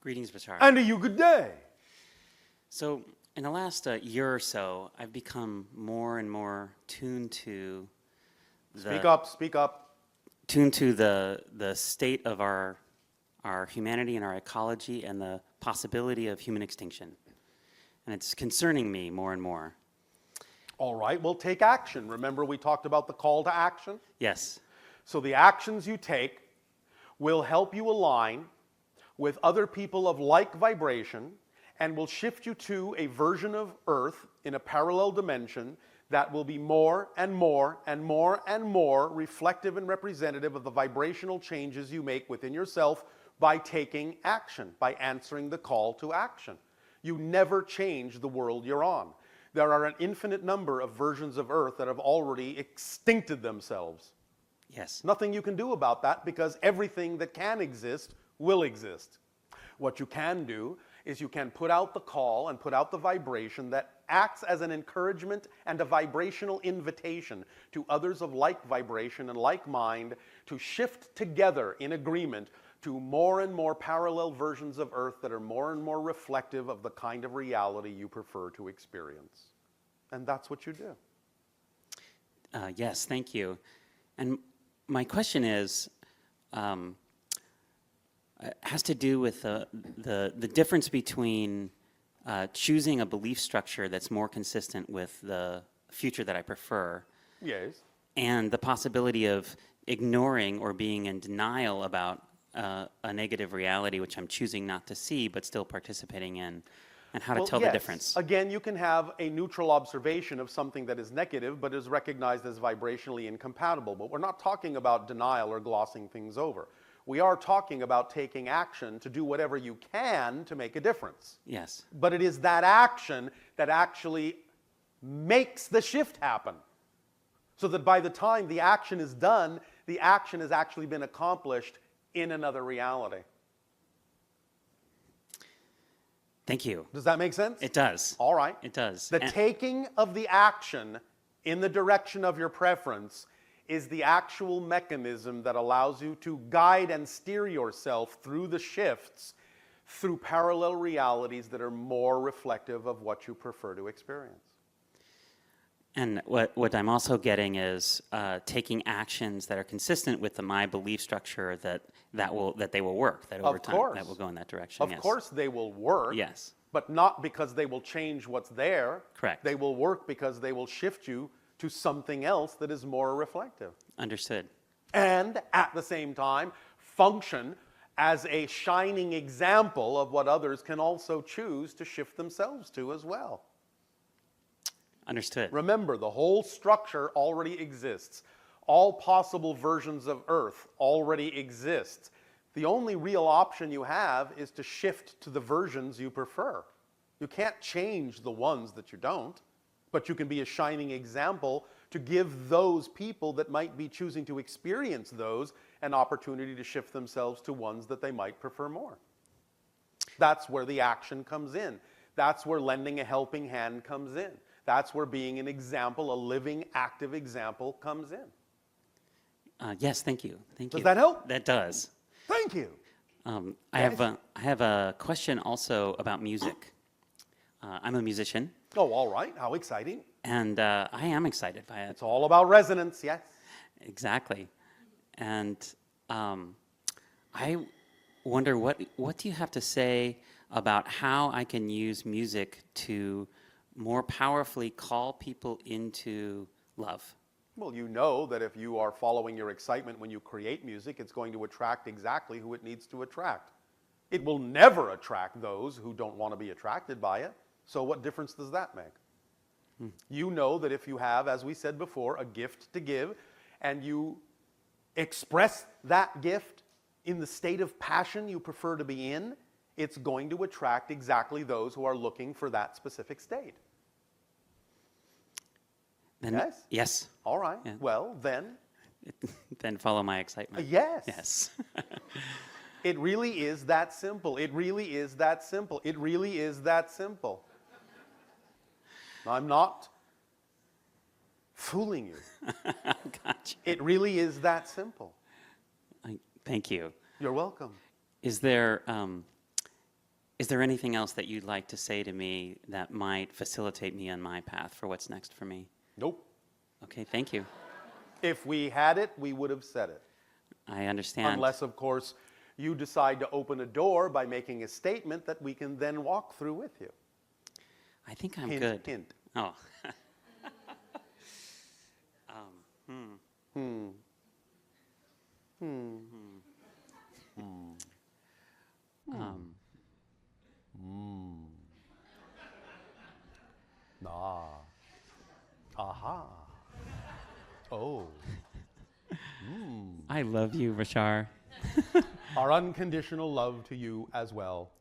Greetings, Bashar. And to you, good day. So, in the last year or so, I've become more and more tuned to Speak up. tuned to the state of our humanity and our ecology and the possibility of human extinction. And it's concerning me more and more. All right, well, take action. Remember we talked about the call to action? Yes. So the actions you take will help you align with other people of like vibration and will shift you to a version of Earth in a parallel dimension that will be more and more and more and more reflective and representative of the vibrational changes you make within yourself by taking action, by answering the call to action. You never change the world you're on. There are an infinite number of versions of Earth that have already extincted themselves. Yes. Nothing you can do about that because everything that can exist will exist. What you can do is you can put out the call and put out the vibration that acts as an encouragement and a vibrational invitation to others of like vibration and like mind to shift together in agreement to more and more parallel versions of Earth that are more and more reflective of the kind of reality you prefer to experience. And that's what you do. Yes, thank you. And my question is, has to do with the difference between choosing a belief structure that's more consistent with the future that I prefer, Yes. and the possibility of ignoring or being in denial about a negative reality which I'm choosing not to see but still participating in, and how to tell the difference. Again, you can have a neutral observation of something that is negative but is recognized as vibrationally incompatible. But we're not talking about denial or glossing things over. We are talking about taking action to do whatever you can to make a difference. Yes. But it is that action that actually makes the shift happen. So that by the time the action is done, the action has actually been accomplished in another reality. Thank you. Does that make sense? It does. All right. It does. The taking of the action in the direction of your preference is the actual mechanism that allows you to guide and steer yourself through the shifts through parallel realities that are more reflective of what you prefer to experience. And what I'm also getting is taking actions that are consistent with my belief structure that they will work, that over time that will go in that direction. Of course they will work. Yes. But not because they will change what's there. Correct. They will work because they will shift you to something else that is more reflective. Understood. And at the same time, function as a shining example of what others can also choose to shift themselves to as well. Understood. Remember, the whole structure already exists. All possible versions of Earth already exist. The only real option you have is to shift to the versions you prefer. You can't change the ones that you don't, but you can be a shining example to give those people that might be choosing to experience those an opportunity to shift themselves to ones that they might prefer more. That's where the action comes in. That's where lending a helping hand comes in. That's where being an example, a living, active example comes in. Yes, thank you. Thank you. Does that help? That does. Thank you. I have a question also about music. I'm a musician. Oh, all right. How exciting. And I am excited by it. It's all about resonance, yes. Exactly. And I wonder, what do you have to say about how I can use music to more powerfully call people into love? Well, you know that if you are following your excitement when you create music, it's going to attract exactly who it needs to attract. It will never attract those who don't want to be attracted by it. So what difference does that make? You know that if you have, as we said before, a gift to give, and you express that gift in the state of passion you prefer to be in, it's going to attract exactly those who are looking for that specific state. Then, yes? Yes. All right. Yeah. Well, then... Then follow my excitement. Yes. Yes. It really is that simple. It really is that simple. It really is that simple. I'm not fooling you. Gotcha. It really is that simple. Thank you. You're welcome. Is there Is there anything else that you'd like to say to me that might facilitate me on my path for what's next for me? Nope. Okay, thank you. If we had it, we would have said it. I understand. Unless, of course, you decide to open a door by making a statement that we can then walk through with you. I think I'm Hint, good. hint. Oh. Ah. Aha. Oh. I love you, Bashar. Our unconditional love to you as well.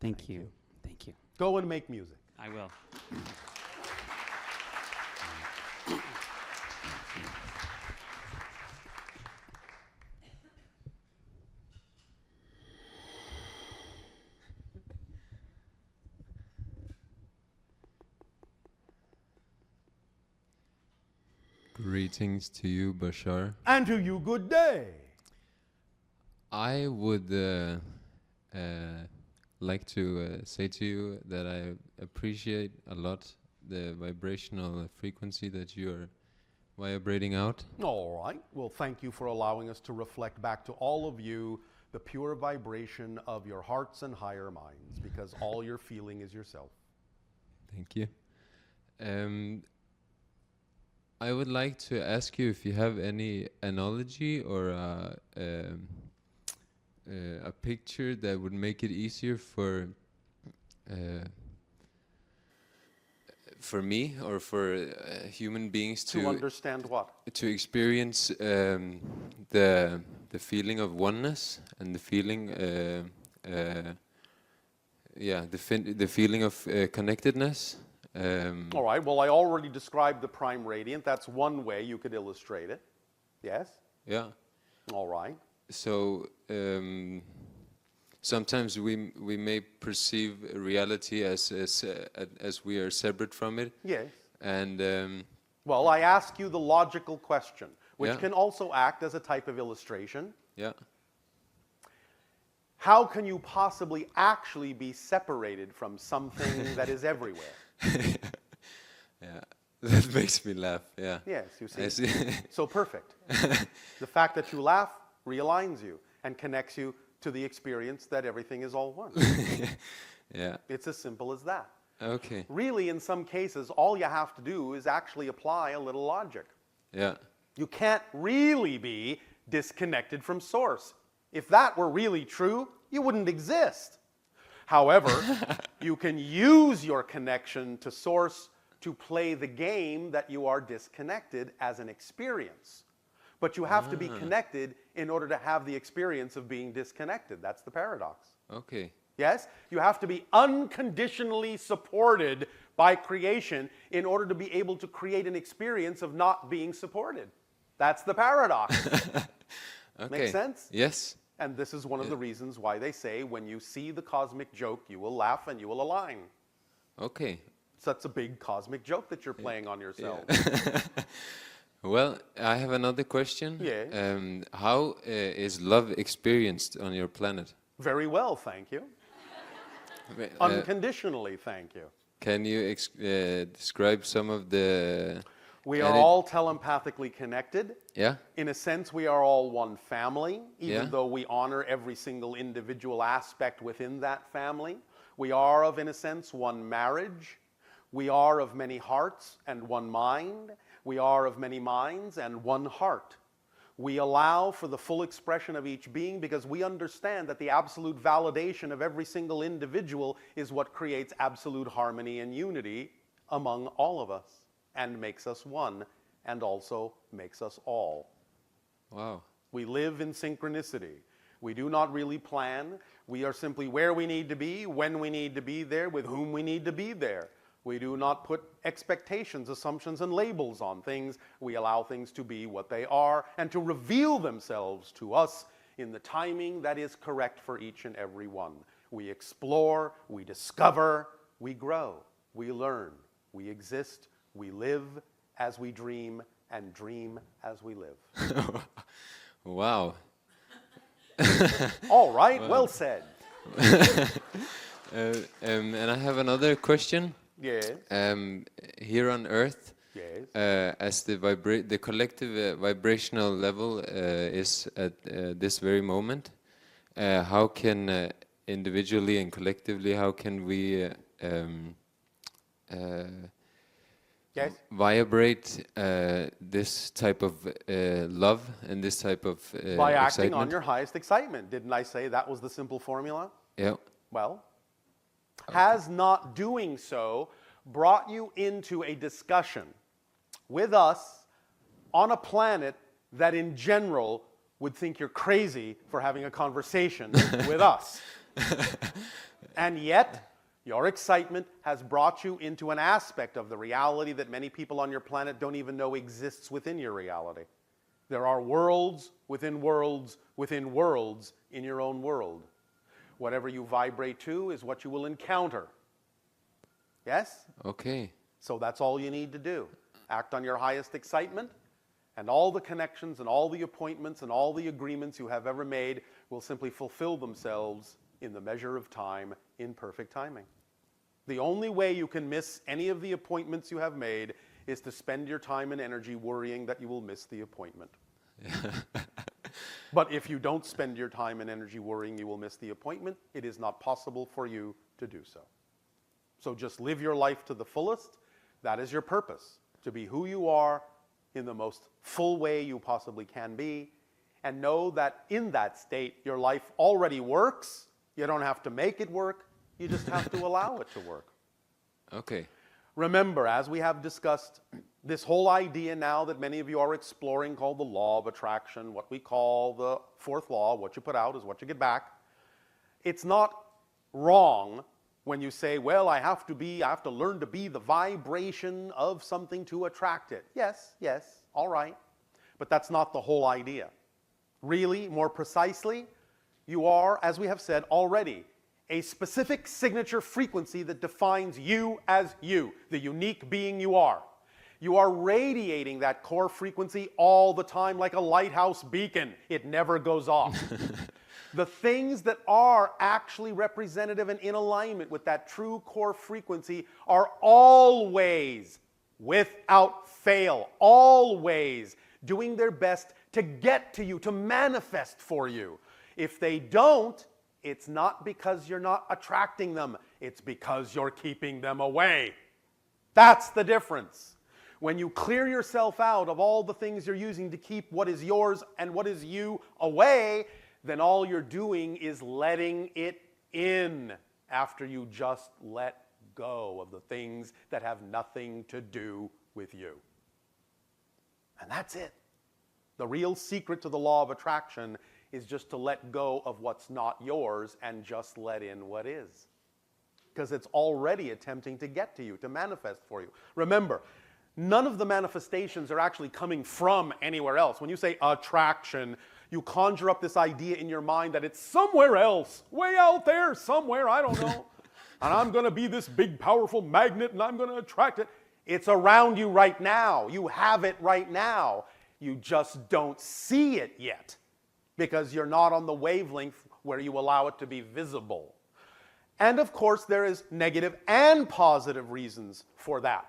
Thank you. Thank you. Go and make music. I will. Greetings to you, Bashar. And to you, good day. I would like to say to you that I appreciate a lot the vibrational frequency that you are vibrating out. All right. Well, thank you for allowing us to reflect back to all of you the pure vibration of your hearts and higher minds, because all you're feeling is yourself. Thank you. I would like to ask you if you have any analogy or a picture that would make it easier for me or for human beings To understand what? to experience the feeling of oneness and the feeling the feeling of connectedness. All right. Well, I already described the prime radiant. That's one way you could illustrate it. Yes? Yeah. All right. So sometimes we may perceive reality as we are separate from it. Yes. And Well, I ask you the logical question, which Yeah. can also act as a type of illustration. yeah. How can you possibly actually be separated from something that is everywhere? Yeah. That makes me laugh. Yeah. Yes, you see. I see. So perfect. The fact that you laugh realigns you and connects you to the experience that everything is all one. Yeah. It's as simple as that. Okay. Really, in some cases, all you have to do is actually apply a little logic. Yeah. You can't really be disconnected from source. If that were really true, you wouldn't exist. However, you can use your connection to source to play the game that you are disconnected as an experience. But you have to be connected in order to have the experience of being disconnected. That's the paradox. Okay. Yes? You have to be unconditionally supported by creation in order to be able to create an experience of not being supported. That's the paradox. Okay. Make sense? Yes. And this is one of the reasons why they say when you see the cosmic joke, you will laugh and you will align. Okay. So that's a big cosmic joke that you're playing on yourself. Well, I have another question. Yeah. How is love experienced on your planet? Very well, thank you. Unconditionally, thank you. Can you describe some of the... We are all telepathically connected. Yeah? In a sense, we are all one family, even Yeah. though we honor every single individual aspect within that family. We are of, in a sense, one marriage. We are of many hearts and one mind. We are of many minds and one heart. We allow for the full expression of each being because we understand that the absolute validation of every single individual is what creates absolute harmony and unity among all of us and makes us one and also makes us all. Wow. We live in synchronicity. We do not really plan. We are simply where we need to be, when we need to be there, with whom we need to be there. We do not put expectations, assumptions, and labels on things. We allow things to be what they are and to reveal themselves to us in the timing that is correct for each and every one. We explore, we discover, we grow, we learn, we exist, we live as we dream, and dream as we live. Wow. All right, well said. And I have another question. Yes. Here on Earth, Yes. as the collective vibrational level is at this very moment, how can individually and collectively, how can we Yes. vibrate this type of love and this type of By acting excitement? on your highest excitement. Didn't I say that was the simple formula? Yeah. Well, has not doing so brought you into a discussion with us on a planet that in general would think you're crazy for having a conversation with us? And yet, your excitement has brought you into an aspect of the reality that many people on your planet don't even know exists within your reality. There are worlds within worlds within worlds in your own world. Whatever you vibrate to is what you will encounter. Yes? Okay. So that's all you need to do. Act on your highest excitement, and all the connections and all the appointments and all the agreements you have ever made will simply fulfill themselves in the measure of time in perfect timing. The only way you can miss any of the appointments you have made is to spend your time and energy worrying that you will miss the appointment. But if you don't spend your time and energy worrying you will miss the appointment, it is not possible for you to do so. So just live your life to the fullest. That is your purpose, to be who you are in the most full way you possibly can be, and know that in that state your life already works. You don't have to make it work. You just have to allow it to work. Okay. Remember, as we have discussed, this whole idea now that many of you are exploring called the law of attraction, what we call the fourth law, what you put out is what you get back. It's not wrong when you say, well, I have to learn to be the vibration of something to attract it. Yes, all right. But that's not the whole idea. Really, more precisely, you are, as we have said already, a specific signature frequency that defines you as you, the unique being you are. You are radiating that core frequency all the time like a lighthouse beacon. It never goes off. The things that are actually representative and in alignment with that true core frequency are always, without fail, always doing their best to get to you, to manifest for you. If they don't, it's not because you're not attracting them. It's because you're keeping them away. That's the difference. When you clear yourself out of all the things you're using to keep what is yours and what is you away, then all you're doing is letting it in after you just let go of the things that have nothing to do with you. And that's it. The real secret to the law of attraction is just to let go of what's not yours and just let in what is. Because it's already attempting to get to you, to manifest for you. Remember, none of the manifestations are actually coming from anywhere else. When you say attraction, you conjure up this idea in your mind that it's somewhere else, way out there, somewhere, I don't know. And I'm going to be this big, powerful magnet and I'm going to attract it. It's around you right now. You have it right now. You just don't see it yet because you're not on the wavelength where you allow it to be visible. And of course, there is negative and positive reasons for that.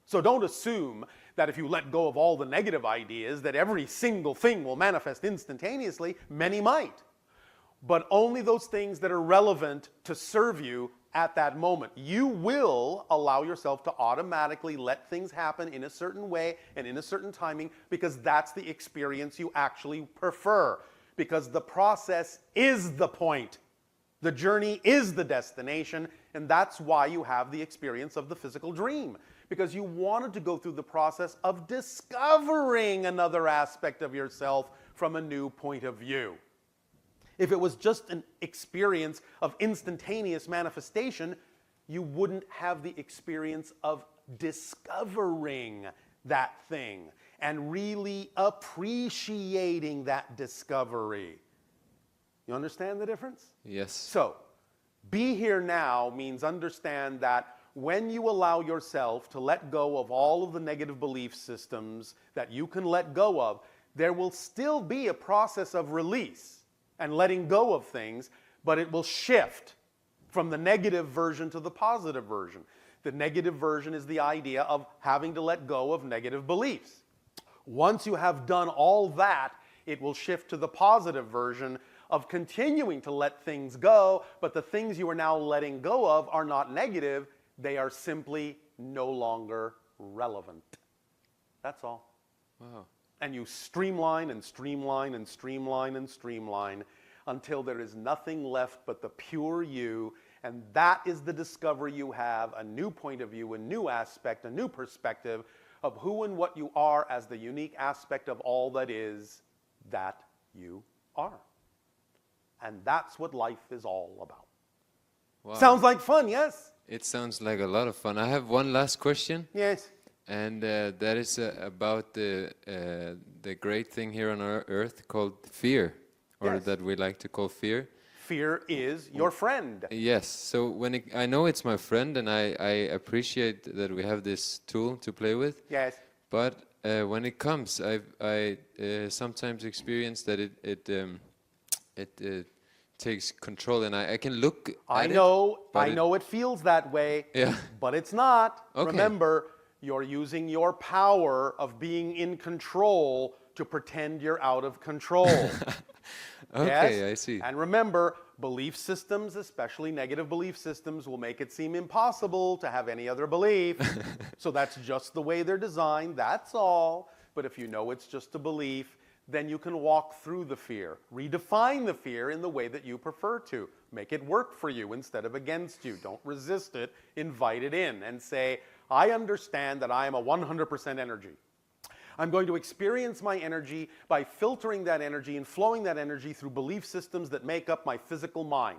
So don't assume that if you let go of all the negative ideas that every single thing will manifest instantaneously. Many might. But only those things that are relevant to serve you at that moment. You will allow yourself to automatically let things happen in a certain way and in a certain timing because that's the experience you actually prefer. Because the process is the point. The journey is the destination, and that's why you have the experience of the physical dream. Because you wanted to go through the process of discovering another aspect of yourself from a new point of view. If it was just an experience of instantaneous manifestation, you wouldn't have the experience of discovering that thing and really appreciating that discovery. You understand the difference? Yes. So, be here now means understand that when you allow yourself to let go of all of the negative belief systems that you can let go of, there will still be a process of release and letting go of things, but it will shift from the negative version to the positive version. The negative version is the idea of having to let go of negative beliefs. Once you have done all that, it will shift to the positive version of continuing to let things go, but the things you are now letting go of are not negative, they are simply no longer relevant. That's all. Wow. And you streamline and streamline and streamline and streamline until there is nothing left but the pure you, and that is the discovery you have, a new point of view, a new aspect, a new perspective of who and what you are as the unique aspect of all that is that you are. And that's what life is all about. Wow. Sounds like fun, yes? It sounds like a lot of fun. I have one last question. Yes. And that is about the great thing here on our earth called fear, or Yes. that we like to call fear. Fear is your friend. Yes. So I know it's my friend, and I appreciate that we have this tool to play with. Yes. But when it comes, I sometimes experience that it takes control, and I can look at it. I know it feels that way, Yeah. but it's not. Okay. Remember, you're using your power of being in control to pretend you're out of control. Okay, Yes? I see. And remember, belief systems, especially negative belief systems, will make it seem impossible to have any other belief. So that's just the way they're designed, that's all. But if you know it's just a belief, then you can walk through the fear. Redefine the fear in the way that you prefer to. Make it work for you instead of against you. Don't resist it. Invite it in and say, I understand that I am a 100% energy. I'm going to experience my energy by filtering that energy and flowing that energy through belief systems that make up my physical mind.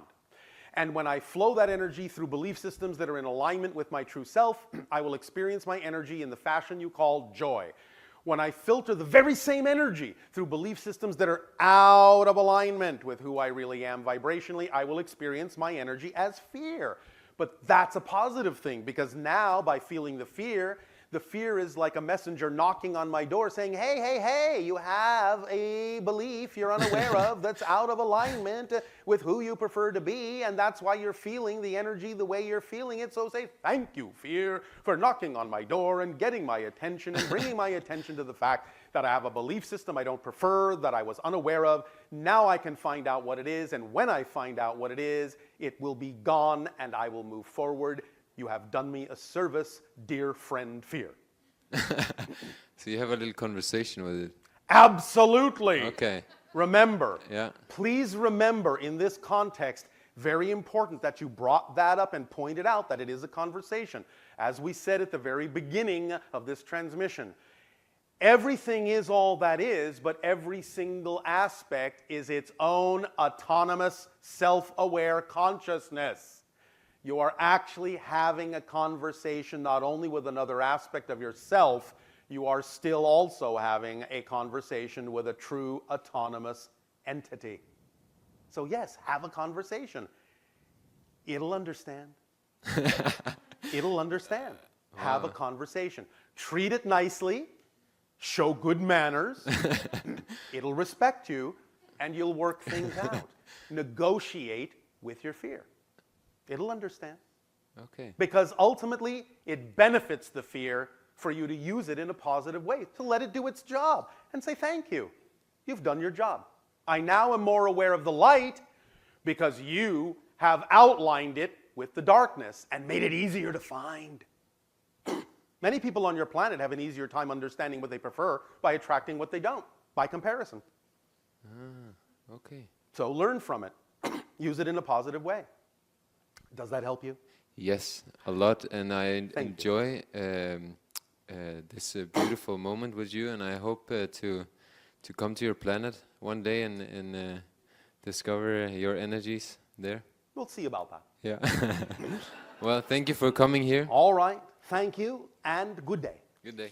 And when I flow that energy through belief systems that are in alignment with my true self, I will experience my energy in the fashion you call joy. When I filter the very same energy through belief systems that are out of alignment with who I really am vibrationally, I will experience my energy as fear. But that's a positive thing, because now by feeling the fear is like a messenger knocking on my door saying, hey, hey, hey, you have a belief you're unaware of that's out of alignment with who you prefer to be, and that's why you're feeling the energy the way you're feeling it. So say, thank you, fear, for knocking on my door and getting my attention and bringing my attention to the fact that I have a belief system I don't prefer, that I was unaware of. Now I can find out what it is, and when I find out what it is, it will be gone and I will move forward. You have done me a service, dear friend fear. So you have a little conversation with it. Absolutely. Okay. Remember, Yeah. please remember in this context, very important that you brought that up and pointed out that it is a conversation. As we said at the very beginning of this transmission, everything is all that is, but every single aspect is its own autonomous, self-aware consciousness. You are actually having a conversation not only with another aspect of yourself, you are still also having a conversation with a true autonomous entity. So yes, have a conversation. It'll understand. It'll understand. Have a conversation. Treat it nicely. Show good manners. It'll respect you, and you'll work things out. Negotiate with your fear. It'll understand. Okay. Because ultimately, it benefits the fear for you to use it in a positive way, to let it do its job and say, thank you. You've done your job. I now am more aware of the light because you have outlined it with the darkness and made it easier to find. Many people on your planet have an easier time understanding what they prefer by attracting what they don't, by comparison. Okay. So learn from it. Use it in a positive way. Does that help you? Yes, a lot, and I Thank you. enjoy this beautiful moment with you, and I hope to come to your planet one day and discover your energies there. We'll see about that. Yeah. Well, thank you for coming here. All right. Thank you, and good day. Good day.